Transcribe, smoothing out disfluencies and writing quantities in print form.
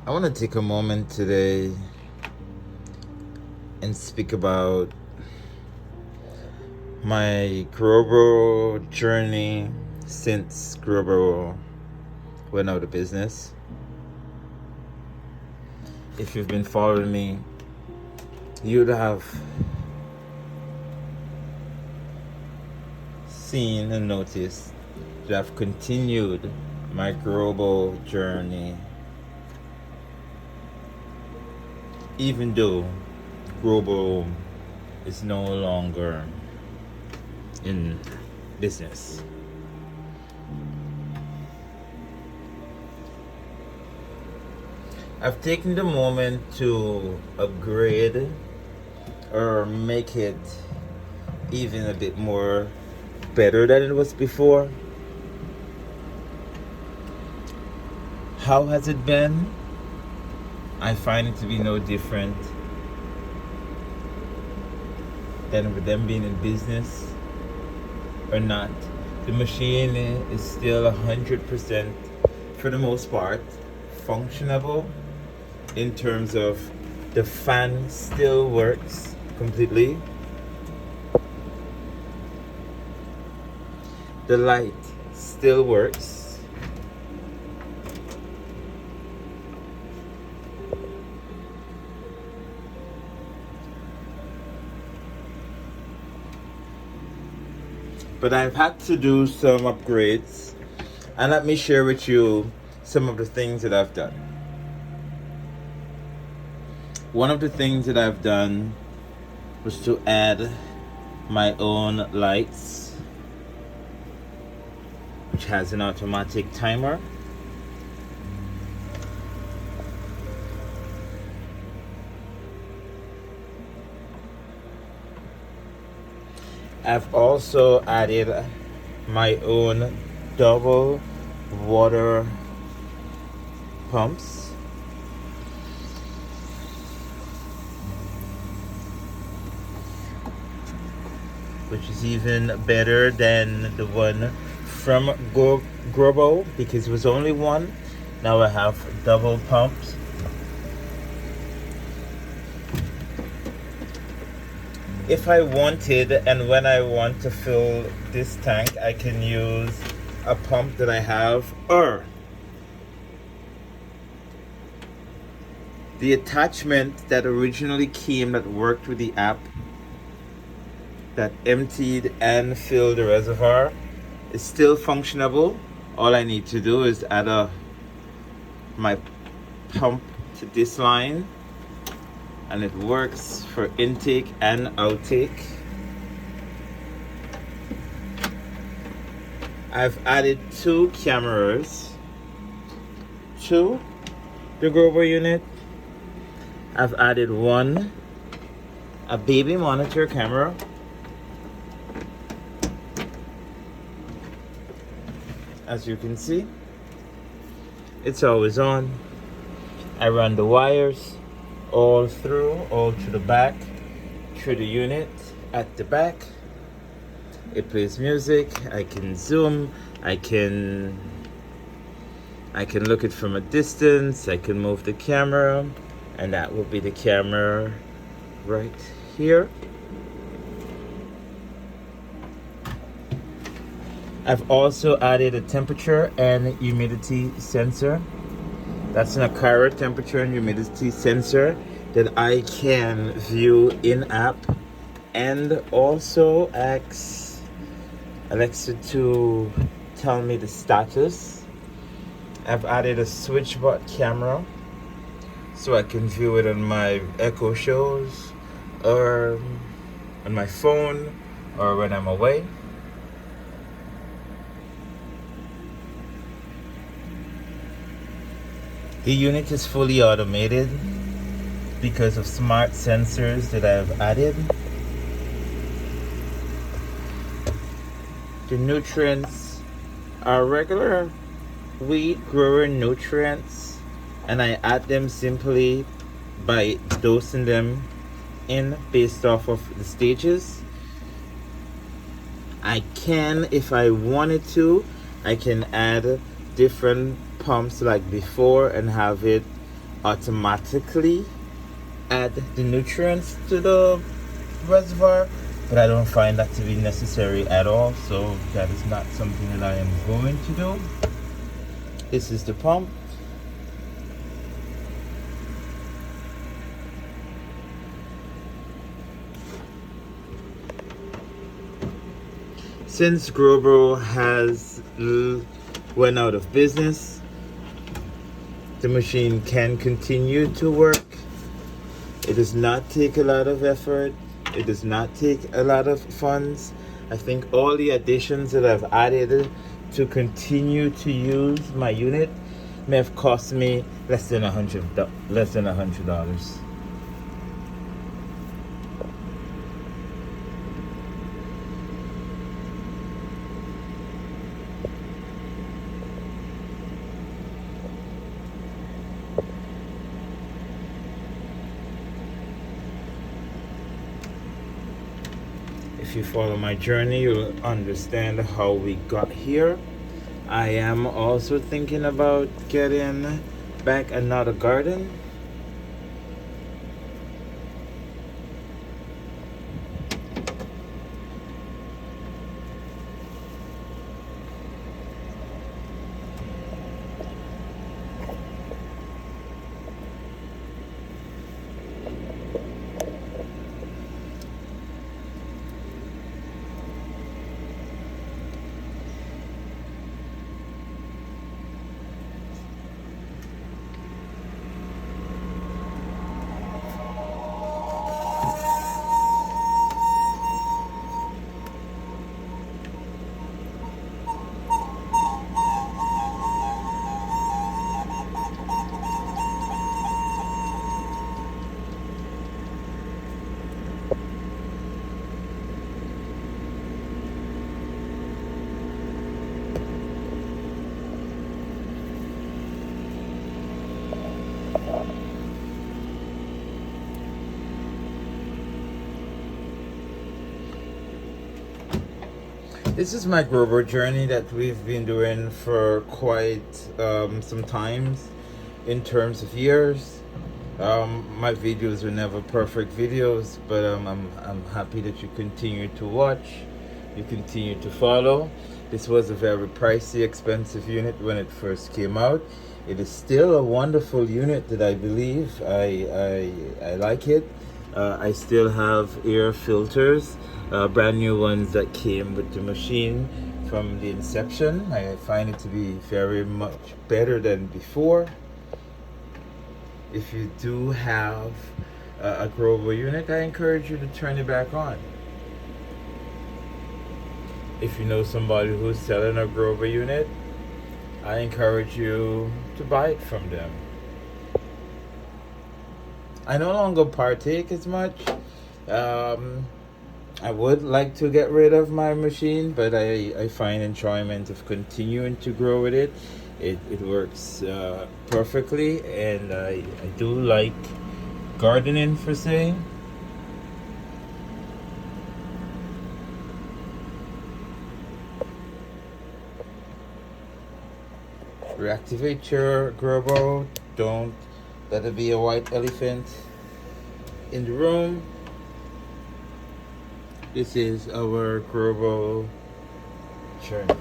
I want to take a moment today and speak about my Grobo journey since Grobo went out of business. If you've been following me, you'd have seen and noticed that I've continued my Grobo journey, even though Grobo is no longer in business. I've taken the moment to upgrade or make it even a bit more better than it was before. How has it been? I find it to be no different than with them being in business or not. The machine is still 100%, for the most part, functionable in terms of the fan still works completely. The light still works. But I've had to do some upgrades, and let me share with you some of the things that I've done. One of the things that I've done was to add my own lights, which has an automatic timer. I've also added my own double water pumps, which is even better than the one from Grobo, because it was only one. Now I have double pumps. If I wanted, and when I want to fill this tank, I can use a pump that I have, or the attachment that originally came that worked with the app that emptied and filled the reservoir is still functionable. All I need to do is add my pump to this line, and it works for intake and outtake. I've added 2 cameras to the Grobo unit. I've added a baby monitor camera, as you can see. It's always on. I run the wires all to the back, through the unit at the back. It plays music. I can zoom. I can look it from a distance. I can move the camera, and that will be the camera right here. I've also added a temperature and humidity sensor. That's an Akara temperature and humidity sensor that I can view in-app, and also ask Alexa to tell me the status. I've added a switchbot camera so I can view it on my Echo shows, or on my phone, or when I'm away. The unit is fully automated because of smart sensors that I've added. The nutrients are regular weed grower nutrients, and I add them simply by dosing them in based off of the stages. I can, if I wanted to, I can add different pumps like before and have it automatically add the nutrients to the reservoir, but I don't find that to be necessary at all, so that is not something that I am going to do. This is the pump. Since Grobo has went out of business, the machine can continue to work. It does not take a lot of effort. It does not take a lot of funds. I think all the additions that I've added to continue to use my unit may have cost me less than $100. If you follow my journey, you'll understand how we got here. I am also thinking about getting back another garden. This is my Grobo journey that we've been doing for quite some times in terms of years. My videos were never perfect videos, but I'm happy that you continue to watch, you continue to follow. This was a very pricey, expensive unit when it first came out. It is still a wonderful unit that I believe. I like it. I still have air filters, brand new ones that came with the machine from the inception. I find it to be very much better than before. If you do have a Grobo unit, I encourage you to turn it back on. If you know somebody who's selling a Grobo unit, I encourage you to buy it from them. I no longer partake as much. I would like to get rid of my machine, but I find enjoyment of continuing to grow with it. It works perfectly, and I do like gardening per se. Reactivate your Grobo. Don't let it be a white elephant in the room. This is our Grobo journey.